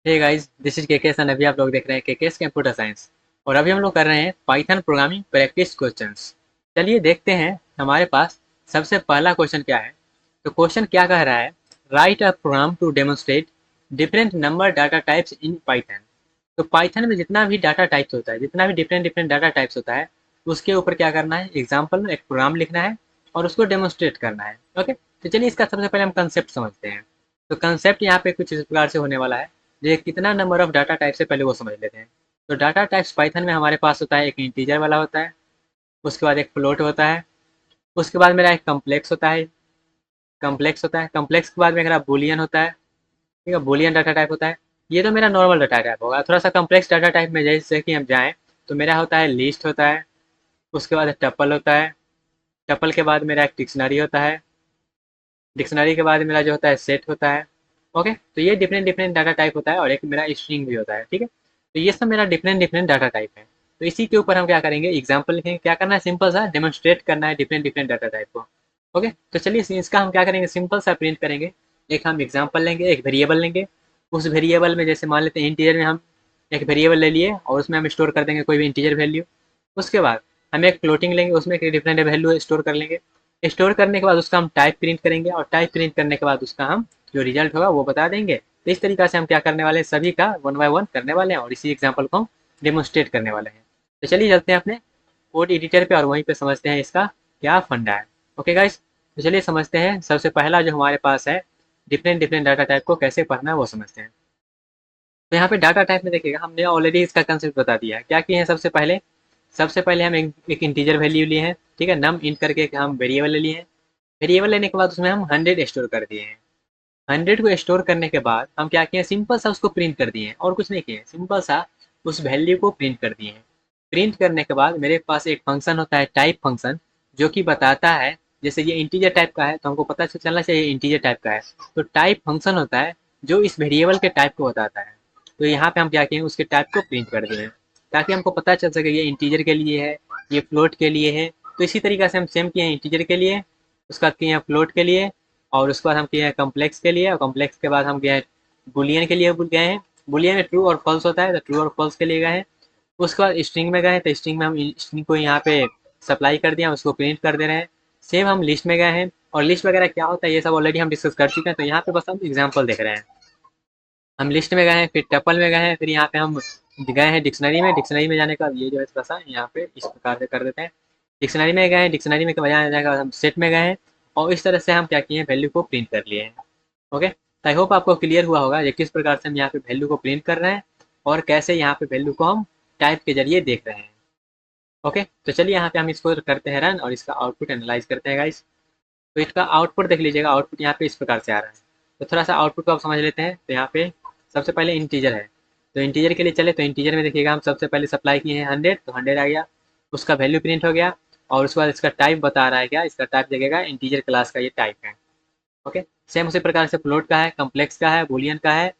Hey guys, this is KKS and अभी आप लोग देख रहे हैं केकेएस कंप्यूटर साइंस। और अभी हम लोग कर रहे हैं पाइथन प्रोग्रामिंग प्रैक्टिस क्वेश्चंस। चलिए देखते हैं हमारे पास सबसे पहला क्वेश्चन क्या है। तो क्वेश्चन क्या कह रहा है, write a program to demonstrate different number data types in Python. तो पाइथन में जितना भी डाटा टाइप्स होता है, जितना भी डिफरेंट डिफरेंट डाटा टाइप्स होता है, उसके ऊपर क्या करना है, एग्जाम्पल में एक प्रोग्राम लिखना है और उसको डेमोन्स्ट्रेट करना है। ओके, तो चलिए इसका सबसे पहले हम कंसेप्ट समझते हैं। तो कंसेप्ट यहाँ पे कुछ इस प्रकार से होने वाला है। ये कितना नंबर ऑफ डाटा टाइप से पहले वो समझ लेते हैं। तो डाटा टाइप्स पाइथन में हमारे पास होता है, एक इंटीजर वाला होता है, उसके बाद एक फ्लोट होता है, उसके बाद मेरा एक कम्प्लेक्स के बाद मेरा बुलियन होता है। ठीक है, बुलियन डाटा टाइप होता है। ये तो मेरा नॉर्मल डाटा टाइप होगा। थोड़ा सा कम्प्लेक्स डाटा टाइप में जैसे कि हम जाएँ तो मेरा होता है लिस्ट होता है, उसके बाद टपल होता है, टपल के बाद मेरा एक डिक्शनरी होता है, डिक्शनरी के बाद मेरा जो होता है सेट होता है। ओके, तो ये डिफरेंट डिफरेंट डाटा टाइप होता है और एक मेरा स्ट्रिंग भी होता है। ठीक है, तो ये सब मेरा डिफरेंट डिफरेंट डाटा टाइप है। तो इसी के ऊपर हम क्या करेंगे, एग्जाम्पल लिखेंगे। क्या करना है, सिंपल सा डेमोन्स्ट्रेट करना है डिफरेंट डिफरेंट डाटा टाइप को। ओके, तो चलिए इसका हम क्या करेंगे, सिंपल सा प्रिंट करेंगे। एक हम एग्जाम्पल लेंगे, एक वेरिएबल लेंगे। उस वेरिएबल में जैसे मान लेते हैं इंटीजर में हम एक वेरिएबल ले लिए और उसमें हम स्टोर कर देंगे कोई भी इंटीजर वैल्यू। उसके बाद हम एक फ्लोटिंग लेंगे, उसमें एक डिफरेंट वैल्यू स्टोर कर लेंगे। स्टोर करने के बाद उसका हम टाइप प्रिंट करेंगे और टाइप प्रिंट करने के बाद उसका हम जो रिजल्ट होगा वो बता देंगे। तो इस तरीके से हम क्या करने वाले हैं, सभी का वन बाय वन करने वाले हैं और इसी एग्जाम्पल को हम डेमोन्स्ट्रेट करने वाले हैं। तो चलिए चलते हैं अपने कोड एडिटर पे और वहीं पे समझते हैं इसका क्या फंडा है। ओके गाइस, तो चलिए समझते हैं। सबसे पहला जो हमारे पास है, डिफरेंट डिफरेंट डाटा टाइप को कैसे पढ़ना है वो समझते हैं। तो यहाँ पे डाटा टाइप में देखिएगा, हमने ऑलरेडी इसका कंसेप्ट बता दिया है। क्या किए हैं, सबसे पहले हम एक इंटीजर वैल्यू लिए हैं। ठीक है, नम इंट करके हम वेरिएबल ले लिए हैं। वेरिएबल लेने के बाद उसमें हम 100 स्टोर कर दिए हैं। 100 को स्टोर करने के बाद हम क्या किए, सिंपल सा उसको प्रिंट कर दिए हैं और कुछ नहीं किए, सिंपल सा उस वैल्यू को प्रिंट कर दिए हैं। प्रिंट करने के बाद मेरे पास एक फंक्शन होता है, टाइप फंक्शन, जो कि बताता है जैसे ये इंटीजर टाइप का है तो हमको पता चलना चाहिए इंटीजर टाइप का है। तो टाइप फंक्शन होता है जो इस वेरिएबल के टाइप को बताता है। तो यहाँ पे हम क्या किए, उसके टाइप को प्रिंट कर दिए हैं ताकि हमको पता चल सके ये इंटीजर के लिए है, ये फ्लोट के लिए है। तो इसी तरीके से हम सेम किए हैं इंटीजर के लिए, उसका किए हैं फ्लोट के लिए, और उसके बाद हम किए हैं कम्प्लेक्स के लिए, और कम्प्लेक्स के बाद हम गए हैं बुलियन के लिए गए हैं। बुलियन में ट्रू और फॉल्स होता है तो ट्रू और फॉल्स के लिए गए हैं। उसके बाद स्ट्रिंग में गए हैं तो स्ट्रिंग में हम स्ट्रिंग को यहाँ पे सप्लाई कर दिया, उसको प्रिंट कर दे रहे हैं। सेम हम लिस्ट में गए हैं और लिस्ट वगैरह क्या होता है ये सब ऑलरेडी हम डिस्कस कर चुके हैं। तो यहाँ पे बस हम एग्जाम्पल देख रहे हैं। हम लिस्ट में गए हैं, फिर टपल में गए हैं, फिर यहाँ पे हम गए हैं डिक्शनरी में। डिक्शनरी में जाने का ये जो है थोड़ा सा यहाँ पे इस प्रकार से कर देते हैं। डिक्शनरी में गए हैं, डिक्शनरी में जाने का हम सेट में गए हैं और इस तरह से हम क्या किए हैं, वैल्यू को प्रिंट कर लिए हैं। ओके, तो आई होप आपको क्लियर हुआ होगा ये किस प्रकार से हम यहाँ पे वैल्यू को प्रिंट कर रहे हैं और कैसे यहाँ पे वैल्यू को हम टाइप के जरिए देख रहे हैं। ओके, तो चलिए यहाँ पे हम इसको करते हैं रन और इसका आउटपुट एनालाइज करते हैं गाइस। तो इसका आउटपुट देख लीजिएगा, आउटपुट यहाँ पे इस प्रकार से आ रहा है। तो थोड़ा सा आउटपुट को आप समझ लेते हैं। तो यहाँ पे सबसे पहले इंटीजर है, तो इंटीजर के लिए चले तो इंटीजर में देखिएगा हम सबसे पहले सप्लाई किए हैं 100, तो 100 आ गया, उसका वैल्यू प्रिंट हो गया। और उसके बाद इसका टाइप बता रहा है, क्या इसका टाइप देखेगा, इंटीजर क्लास का ये टाइप है। ओके, सेम उसी प्रकार से फ्लोट का है, कम्प्लेक्स का है, बुलियन का है,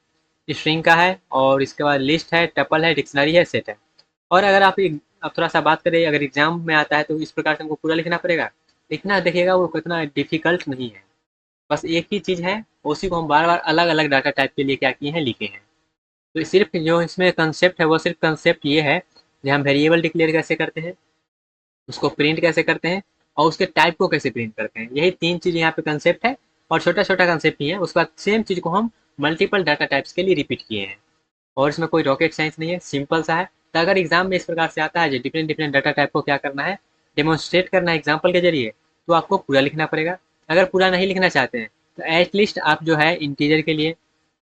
स्ट्रिंग का है, और इसके बाद लिस्ट है, टपल है, डिक्शनरी है, सेट है। और अगर आप थोड़ा सा बात करें, अगर एग्जाम में आता है तो इस प्रकार से हमको पूरा लिखना पड़ेगा। लिखना देखिएगा वो कितना डिफिकल्ट नहीं है, बस एक ही चीज़ है, उसी को हम बार बार अलग अलग डाटा टाइप के लिए क्या किए हैं, लिखे हैं। तो सिर्फ जो इसमें कंसेप्ट है वो सिर्फ कंसेप्ट ये है कि हम वेरिएबल डिक्लेयर कैसे करते हैं, उसको प्रिंट कैसे करते हैं और उसके टाइप को कैसे प्रिंट करते हैं। यही तीन चीज़ यहाँ पे कंसेप्ट है और छोटा छोटा कंसेप्ट ही है। उसके बाद सेम चीज़ को हम मल्टीपल डाटा टाइप्स के लिए रिपीट किए हैं और इसमें कोई रॉकेट साइंस नहीं है, सिंपल सा है। तो अगर एग्जाम में इस प्रकार से आता है जो डिफरेंट डिफरेंट डाटा टाइप को क्या करना है, डेमोन्स्ट्रेट करना है एग्जाम्पल के जरिए, तो आपको पूरा लिखना पड़ेगा। अगर पूरा नहीं लिखना चाहते हैं तो एटलीस्ट आप जो है इंटीजर के लिए,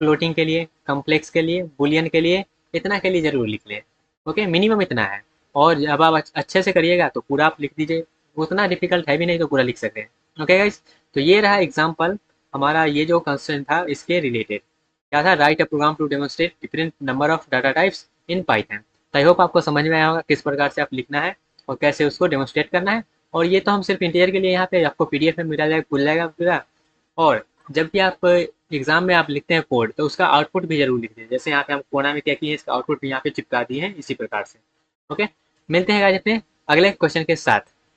फ्लोटिंग के लिए, कम्प्लेक्स के लिए, बुलियन के लिए, इतना के लिए ज़रूर लिख लें। ओके, मिनिमम इतना है। और जब आप अच्छे से करिएगा तो पूरा आप लिख दीजिए, उतना डिफिकल्ट है भी नहीं तो पूरा लिख सकते हैं। ओके गाइस, तो ये रहा एग्जाम्पल हमारा, ये जो कंसर्न था इसके रिलेटेड क्या था, write a program to demonstrate different number of data types in Python. तो आई होप आपको समझ में आया होगा किस प्रकार से आप लिखना है और कैसे उसको डेमोन्स्ट्रेट करना है। और ये तो हम सिर्फ इंटीरियर के लिए यहाँ पे आपको पीडीएफ में मिला जाएगा, खुल जाएगा पूरा। और जब भी आप एग्जाम में आप लिखते हैं कोड तो उसका आउटपुट भी जरूर लिख दीजिए। जैसे यहाँ पे हम कोना में क्या किए, इसका आउटपुट भी यहाँ पे चिपका दिए हैं इसी प्रकार से। ओके, मिलते हैं गाइस अपने अगले क्वेश्चन के साथ।